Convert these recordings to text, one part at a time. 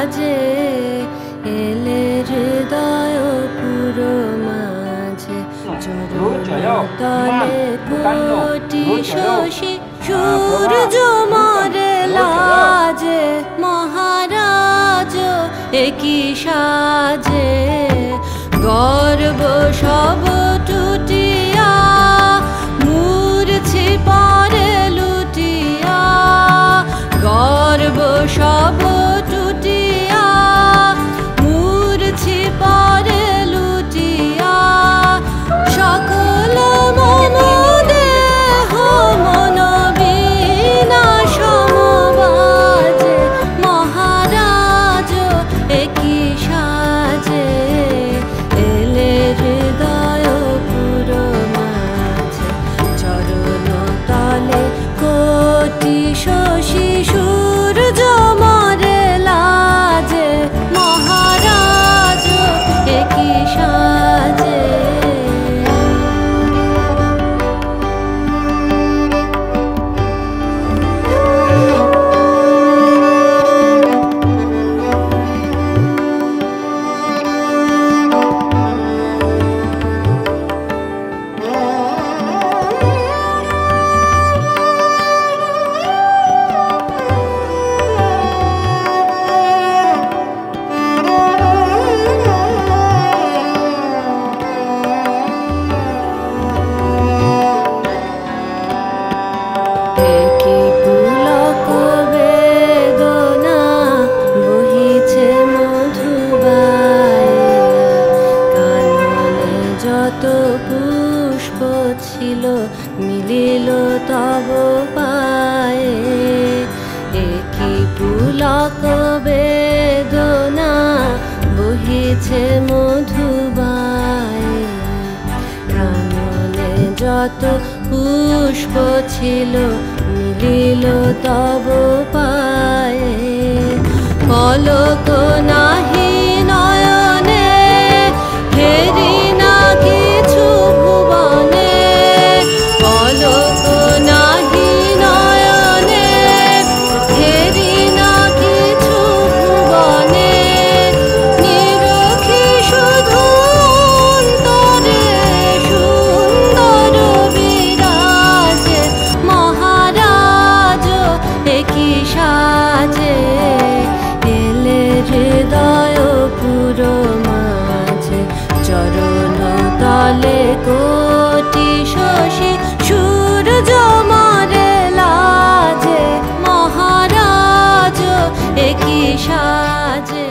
সাজে এলে হৃদয় পুরো মাঝে তলে কোটি শশী সূর্য মরে লাজে মহারাজ একই সাজে গর্ব সব টুটিয়া মূর্ছি পরে লুটিয়া গর্ব সব টুটিয়া মূর্ছি পরে লুটিয়া সকল মম দেহ মন বিনা সমবাজে মহারাজ একই সাজে এলে হৃদয় পুরো মাঝে চরণ তলে কোটি শশী সূর্য মরে লাজে মহারাজ একই সাজে পুষ্প ছিল মিলিল তব পায়ে একই পুলক বেদনা বহিছে মধুবায়ে প্রাণনে যত পুষ্প ছিল মিলিল তব পায়ে পলক নাহি নয়নে হেরি না কিছু ভুবনে পলক নাহি নয়নে হেরি না কিছু ভুবনে নিরখি শুধু অন্তরে সুন্দর বিরাজে মহারাজ একই সাজে এলে হৃদয় পুরো মাঝে চরণ তলে কোটি শশী সূর্য মরে লাজে মহারাজ একই সাজে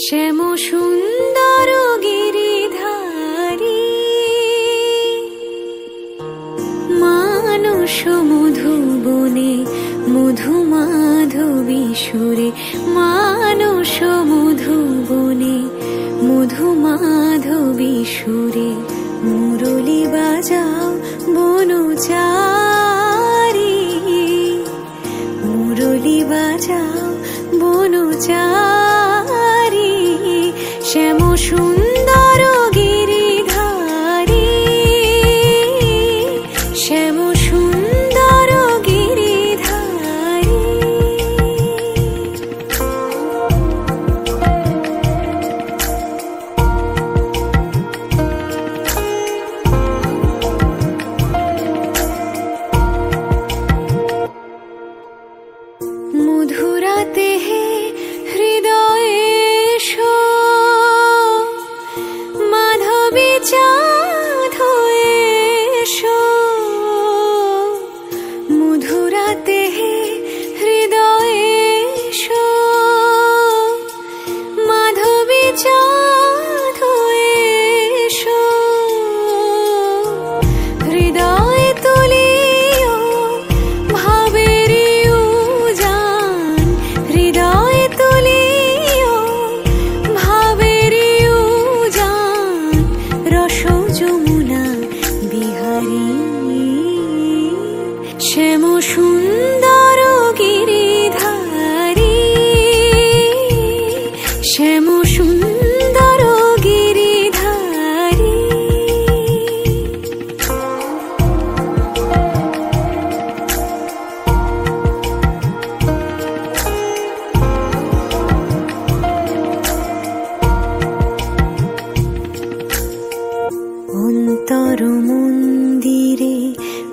শ্যাম সুন্দর গিরিধারী মানস মধুবনে মধু মাধবী সুরে মানস মধুবনে মধু মাধবী সুরে মুরলী বাজাও বনচারী মুরলী বাজাও বনচারী শ্যাম সুন্দর গিরিধারী শ্যাম সুন্দর গিরিধারী সুন্দর গিরিধারী, শ্যাম সুন্দর গিরিধারী। অন্তর মন্দিরে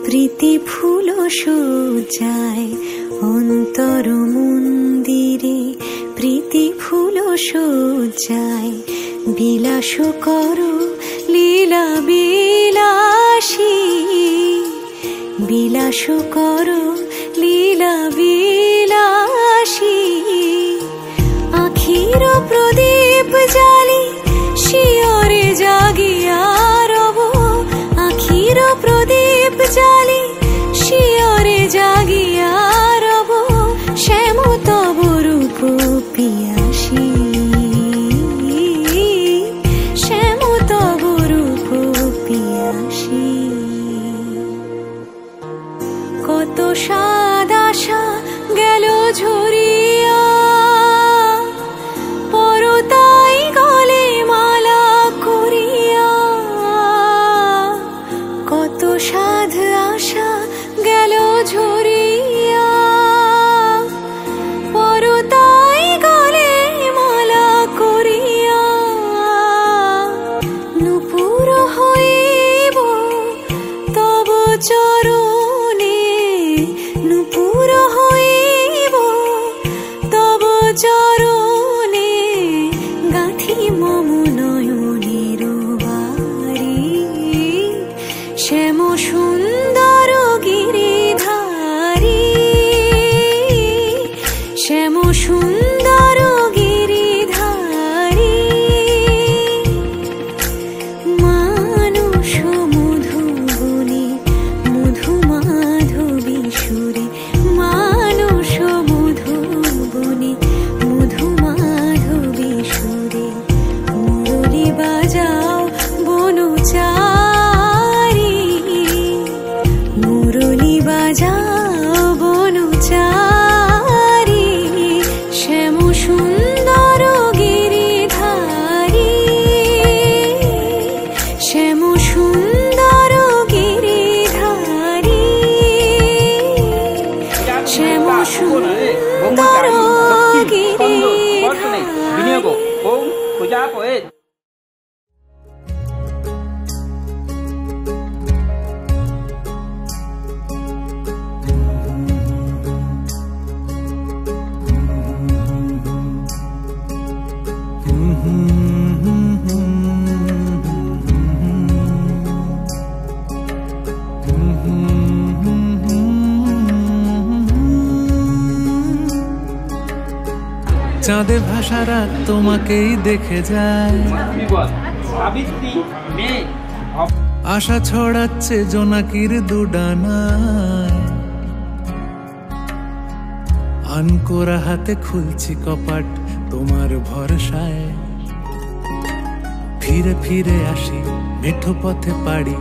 প্রীতি ফুল সজ্জায়, অন্তর মন্দিরে প্রীতি ফুল সজ্জায়। বিলাস করো লীলা বিলাসী, বিলাস করো লীলা বিলাসী। আখির প্রদীপ জালি শিয়রে জাগিয়া রব, আখির প্রদীপ জালি শিয়রে জাগিয়া রব। শ্যাম তব রূপ পিয়াসী, শ্যাম তব রূপ পিয়াসী। কত সাদ আশা গেল ঝরিয়া, পরতাই গলে মালা করিয়া। কত সাধ আশা গেল ঝরিয়া, পরতাই গলে মালা করিয়া। নূপুর হইব তব চরণে, নূপুর হইব তব চরণে। গাঁথি মম নয়নের বাড়ি, শ্যাম সুন্দর গিরিধারী, শ্যাম সুন্দর গিরিধারী। মানস মধুবনে মধু মাধবী সুরে, মানস মধুবনে মধু মাধবী সুরে। মুরলী বাজাও বনচারী, মুরলী বাজাও বনচারী। শ্যাম সুন্দর গিরিধারী, শ্যাম সুন্দর গিরিধারী, শ্যাম সুন্দর গিরিধারী। চাঁদে ভাসা রাত তোমাকেই দেখে যায়, আশা ছড়াচ্ছে জোনাকির দুডানায়। আনকোরা হাতে খুলছি কপাট তোমার ভরসায়। ফিরে ফিরে আসি মেঠো পথে পাড়ি,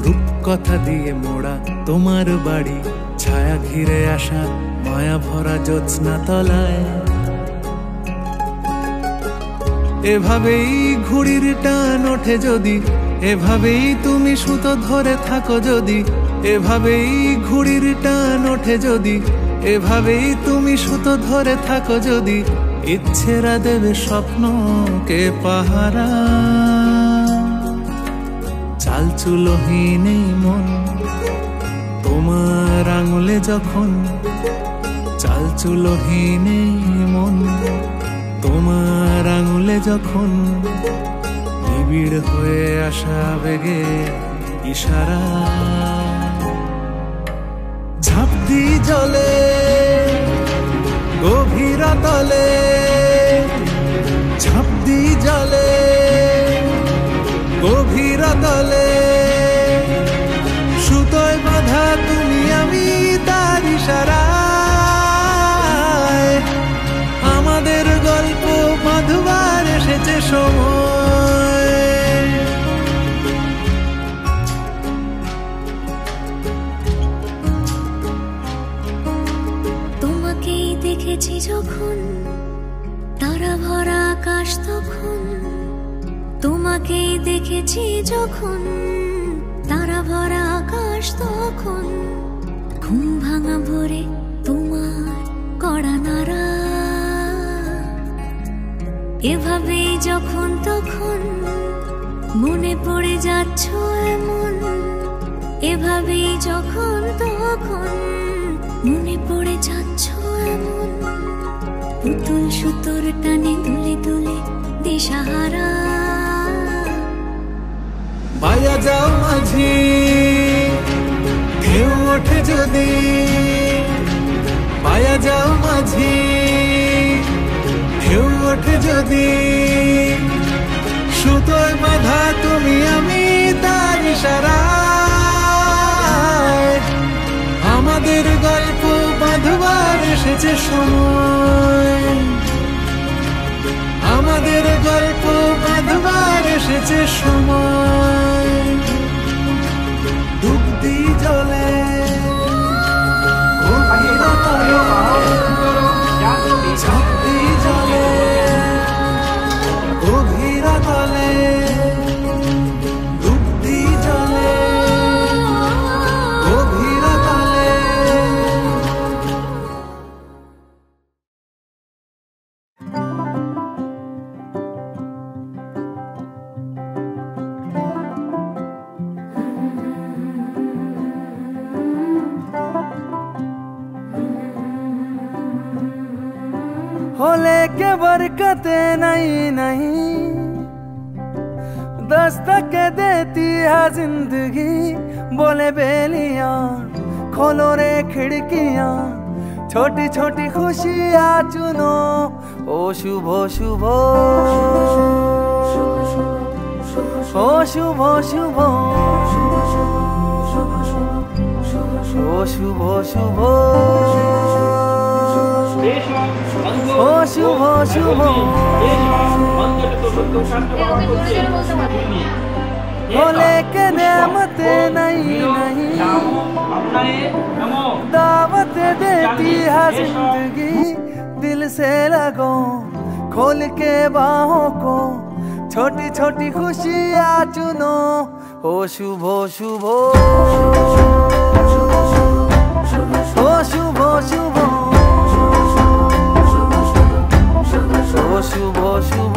রূপকথা দিয়ে মোড়া তোমার বাড়ি। ছায়া ঘিরে আসা মায়া ভরা জ্যোৎস্না তলায়। এভাবেই ঘুড়ির টান ওঠে যদি, এভাবেই তুমি সুতো ধরে থাকো যদি। এভাবেই ঘুড়ির টান ওঠে যদি, এভাবেই তুমি সুতো ধরে থাকো যদি। ইচ্ছেরা দেবে স্বপ্নকে পাহারা। চালচুলোহীন এই মন তোমার আঙুলে যখন, চালচুলোহীন এই মন তোমার আঙুলে যখন। নিবিড় হয়ে আসা বেগে ইশারা। ঝাঁপ দি জলে গভীর তলে, ঝাঁপ দি জলে গভীর তলে। সুতোয় বাঁধা তুমি আমি তার ইশারায়। আমাদের গল্প বাঁধবার এসেছে সময়। যখন, তারা ভরা আকাশ তখন, তোমাকেই দেখেছি যখন, তারা ভরা আকাশ তখন, ঘুম ভাঙা ভোরে তোমার কড়া নাড়া, এভাবেই যখন তখন মনে পড়ে যাচ্ছ এমন, এভাবেই যখন তখন মনে পড়ে যাচ্ছ এমন, পুতুল সুতোর টানে দুলে দুলে দিশাহারা। মায়া যাও মাঝি ঢেউ ওঠে যদি, মায়া যাও মাঝি ঢেউ ওঠে যদি, সুতোয় বাঁধা তুমি আমি তার ইশারায়, আমাদের গল্প বাঁধবার এসেছে সময়, আমাদের গল্প বাঁধবার এসেছে সময়। ডুবতি জলে ঝাঁপতি জলে গভীর তলে, ডুবতি জলে গভীর তলে। होले के बरकते नहीं नहीं दस्तक देती है जिंदगी, बोले बेलियां खोलो रे खिड़कियां, छोटी छोटी खुशियां चुनो, ओ शुभ शुभ ओ शुभ शुभ ओ शुभ शुभ ও শুভ শুভ बोले के नेमते नहीं नहीं दावत देती है जिंदगी, दिल से लगो खोल के बाहों को, छोटी छोटी खुशियां चुनो, ओ शुभ शुभ ओ शुभ शुभ ओ शुभ शुभ ओ शुभ शुभ।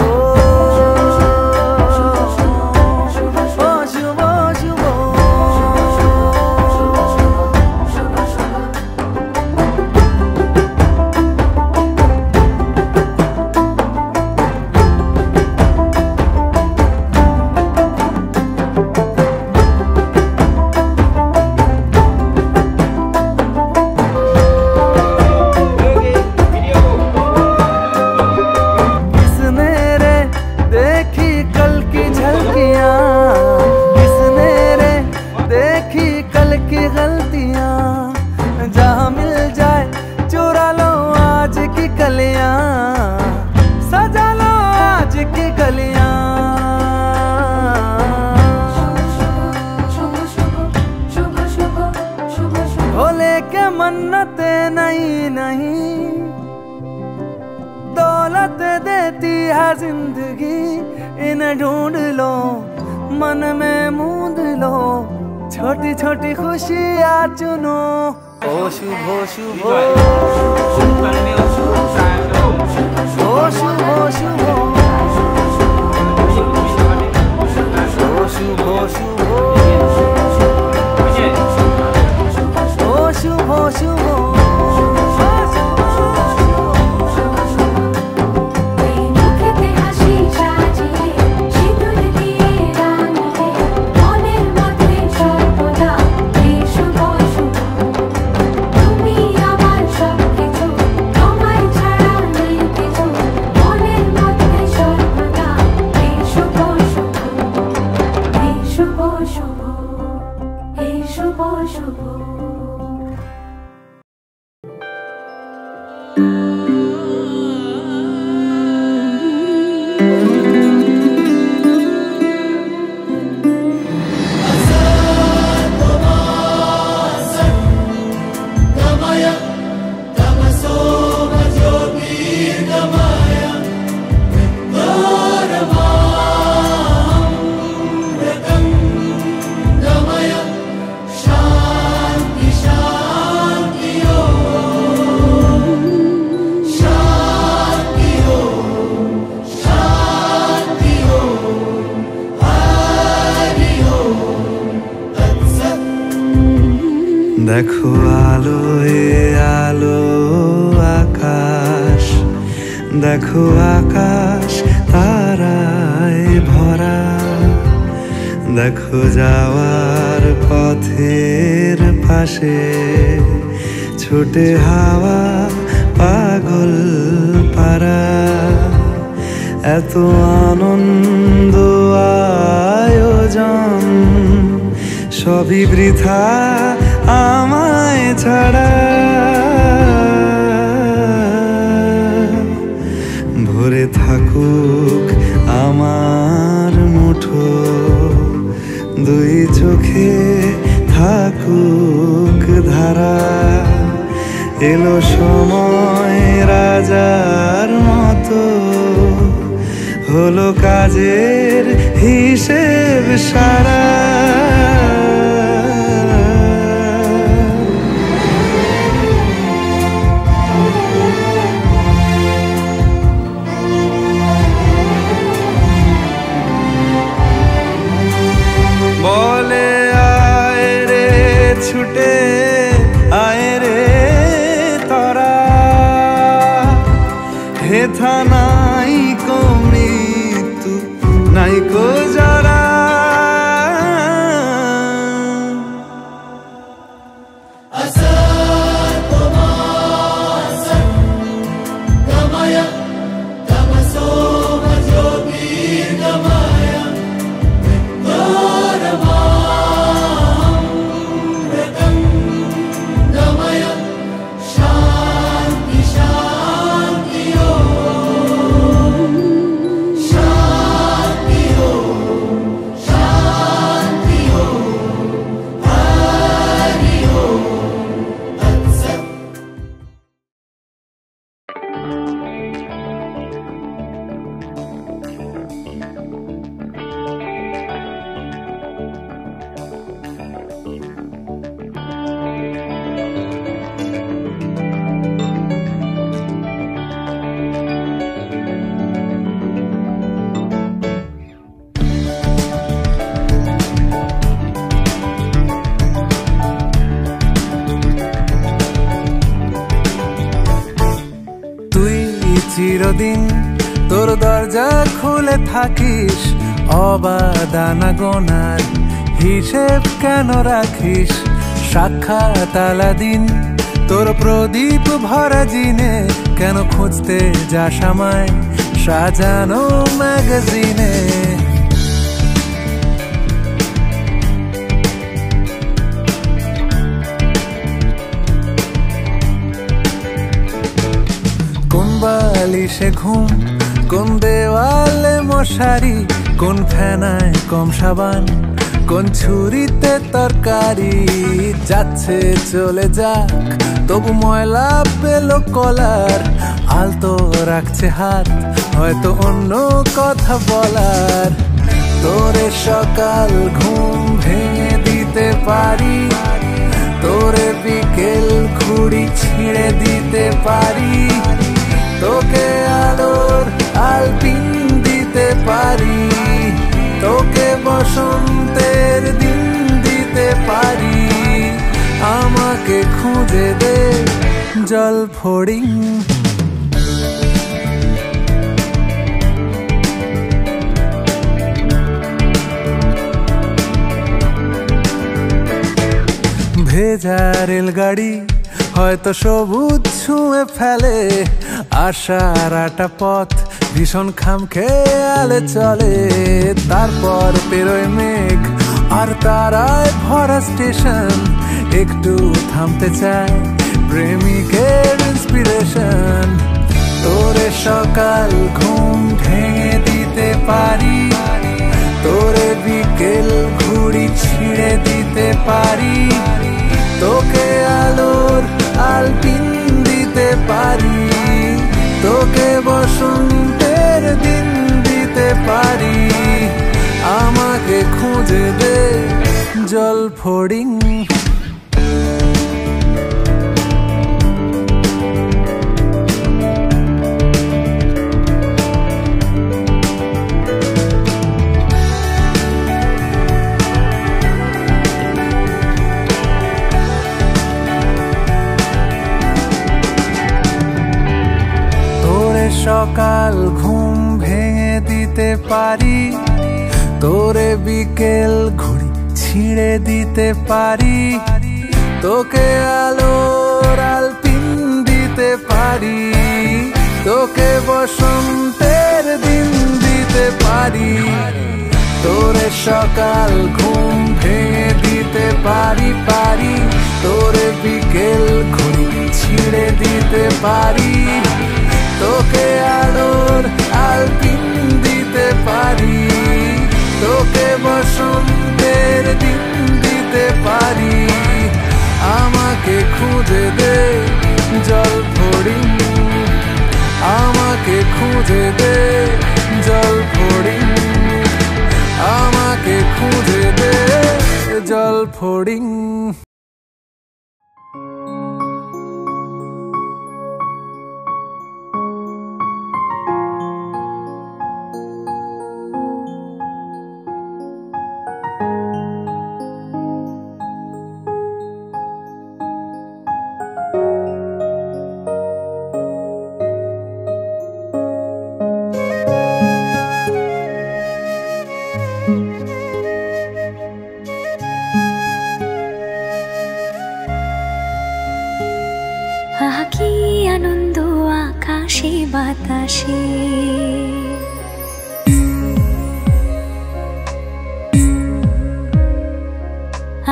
मन्नते नहीं नहीं दौलत देती है जिंदगी, इन्हें ढूंढ लो मन में मूंद लो, छोटी छोटी खुशियां चुनो, ओ शुभ शुभ ओ शुभ शुभ ओ शुभ शुभ ओ शुभ शुभ। Tamaya, Tamaso, Majobi. দেখো আলোয় আলো আকাশ, দেখো আকাশ তারায় ভরা, দেখো যাওয়ার পথের পাশে ছোটে হাওয়া পাগল পারা। এত আনন্দ আয়োজন সবই বৃথা আমায় ছাড়া। ভরে থাকুক আমার মুঠো, দুই চোখে থাকুক ধারা। এলো সময় রাজার মতো, হলো কাজের হিসেব সারা। বলে আয় রে ছুটে আয় রে তোরা, হেথা নাই কো মৃত্যু নাই কো যারা। চিরদিন তোর দরজা খুলে থাকিস, অবাদানা গোনার হিসেব কেন রাখিস? সাক্ষাৎ আলাদিন তোর প্রদীপ ভরা জিনে, কেন খুঁজতে যাস আমায় সাজানো ম্যাগাজিনে? কোন বালিশে ঘুম, কোন দেওয়ালে মশারি, কোন ফেনায় কম সাবান, কোন ছুরিতে তরকারি। যাচ্ছে চলে যাক তবু ময়লা পেল কলার, আলতো রাখছে হাত হয়তো অন্য কথা বলার। তোরে সকাল ঘুম ভেঙে দিতে পারি, তোরে বিকেল ঘুড়ি ছিঁড়ে দিতে পারি, তোকে আলোর আলপিন দিতে পারি, তোকে বসন্তের দিন দিতে পারি। আমাকে খুঁজে দে জল ফড়িং, ভেজা রেলগাড়ি হয়তো সবুজ ছুঁয়ে ফেলে, আশার একটা পথ ভীষণ খামখেয়ালে চলে। তারপর পেরোয় মেঘ আর তারায় ভরা স্টেশন, একটু থামতে চায় প্রেমিকের ইন্সপিরেশন। তোরে সকাল ঘুম ভেঙে দিতে পারি, তোরে বিকেল ঘুড়ি ছিঁড়ে দিতে পারি, তোকে আলোর আলপিন দিতে পারি, তোকে বসন্তের দিন দিতে পারি। আমাকে খুঁজে দে জল ফড়িং। সকাল ঘুম ভেঙে দিতে পারি, তোরে বিকেল ঘুড়ি ছিঁড়ে দিতে পারি, তোকে আলোর আলপিন দিতে পারি, তোকে বসন্তের দিন দিতে পারি, তোরে সকাল ঘুম ভেঙে দিতে পারি, তোরে বিকেল ঘুড়ি ছিঁড়ে দিতে পারি, তোকে আলোর আলপিন দিতে পারি, তোকে বসন্তের দিন দিতে পারি। আমাকে খুঁজে দে জল ফড়িং, আমাকে খুঁজে দে জল ফড়িং, আমাকে খুঁজে দে জল ফড়িং। আহা কি আনন্দ আকাশে বাতাসে,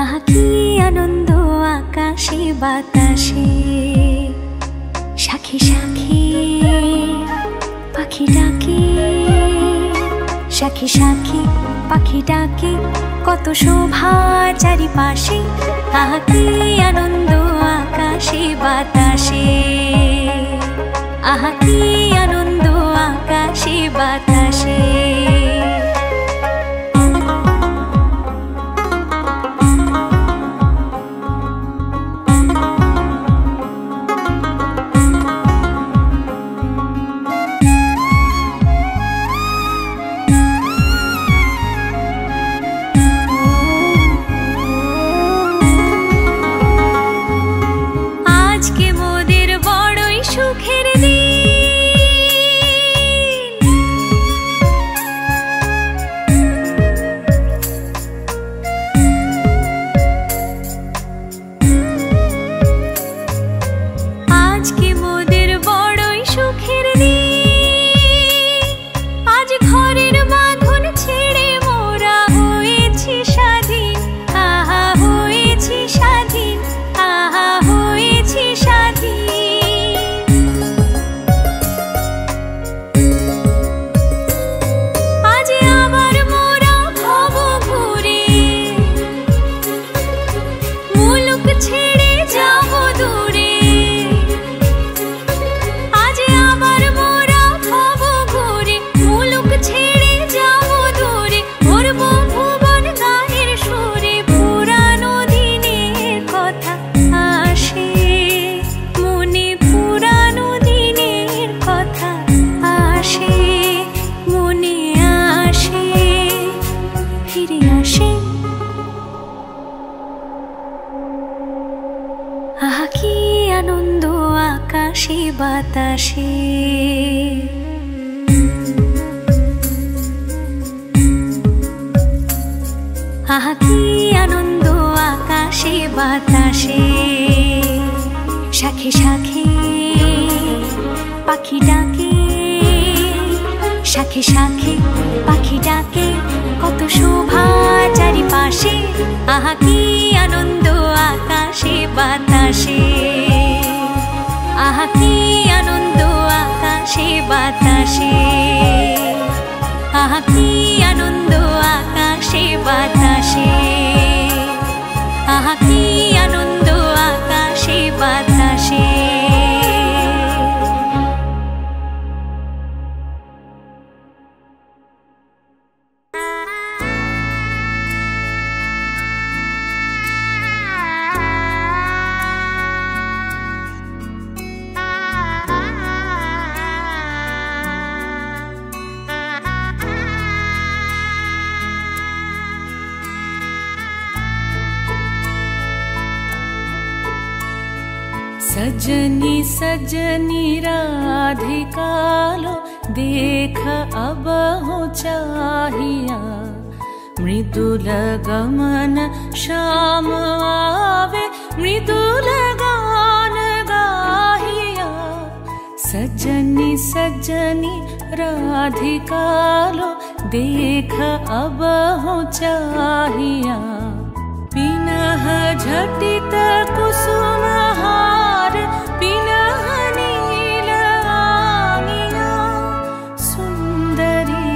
আহা কি আনন্দ আকাশে বাতাসে, শাখে শাখে পাখি ডাকে, শাখে শাখে পাখি ডাকে, কত শোভা চারিপাশে, আহা কি আনন্দ আকাশে বাতাসে, আহা কি আনন্দ আকাশে বাতাসে। আজকে মোদের বড়ই সুখের দিন, আজকে মোদের বড়ই সুখের দিন, আজ ঘরের বাঁধন ছেড়ে মোরা হয়েছি স্বাধীন, আহা হয়েছি স্বাধীন, আহা হয়েছি স্বাধীন। আজ আবার মোরা ভব ঘুরে মুলুক ছেড়ে যাব দূরে, আজ আবার মোরা ভব ঘুরে মুলুক ছেড়ে যাব দূরে, ভরব ভুবন গানের সুরে, পুরানো দিনের কথা আসে মনে, পুরানো দিনের কথা আসে মনে, আসে ফিরে আসে। আহা কি আনন্দ আকাশে বাতাসে, আহা কি আনন্দ আকাশে বাতাসে, শাখে শাখে পাখি ডাকে, শাখে শাখে পাখি ডাকে, কত শোভা চারিপাশে, আহা কি আনন্দ আকাশে বাতাসে, আহা কি আনন্দ আকাশে বাতাসে, আহা কি আনন্দ আকাশে বাতাসে, আহা কি আনন্দ আকাশে বাতাসে। सजनी सजनी राधिकालो देख अब हो चाहिया मृदुल गमन श्याम आवे मृदुल गान गाहिया सजनी सजनी राधिका लो देख अब हो चाहिया पिनह झटित कुसुम हार पिनह नील आंगिया सुंदरी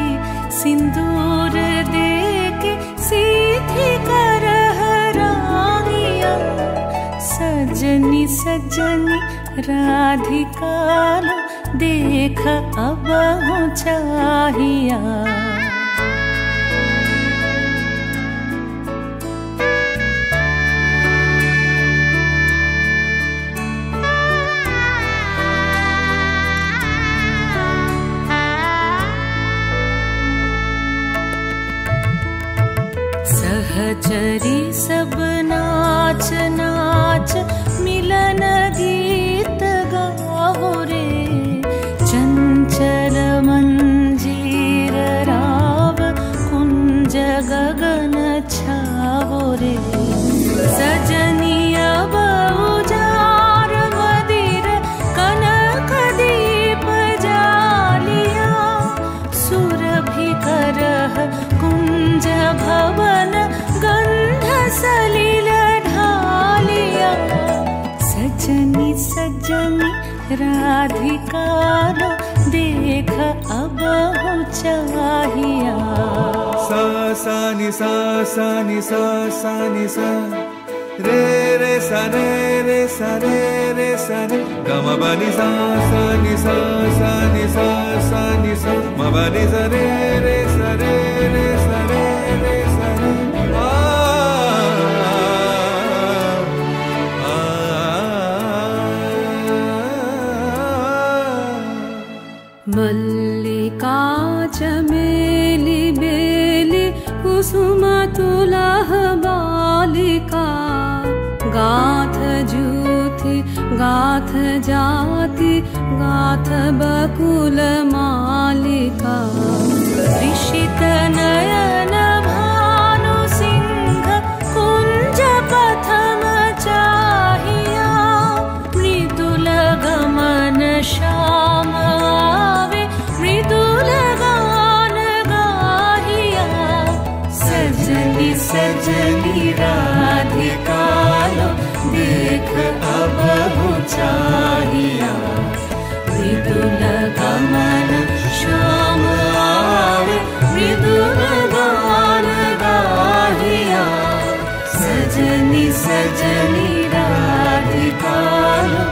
सिंदूर देके सीधी करह रानिया सजनी सजनी राधिका लो देख अब हो चाहिया सहचरी सब नाच नाच मिलन गीत गाओ रे चंचल मंजीर राव कुंज गगन छाओ रे सजनी अब उजार मदिर कनक दीप जालिया सुरभि करह कुंज भवन गंध सलिल ढालिया सजनी सजनी राधिका लो देख अब हो चाहिया सा सा नि सा सा नि सा सा नि सा रे रे सा रे रे सा रे रे सा रे ग म ब नि सा सा नि सा सा नि सा सा नि सा म ब नि सा रे रे सा रे रे सा रे रे सा रे मल्लिका चमेली बेली कुसुम तुलह बालिका गाथ जूथि गाथ जाति गाथ बकुल मालिका ऋषित नयन भानु सिंह कुंज पथम चाहिया मृदुल गमन श्याम आवे मृदुल गान गाहिया सजनी सजनी राधिका लो देख अब हो चाहिया मृदुल गमन श्याम आवे मृदुल गान गाहिया सजनी सजनी राधिका लो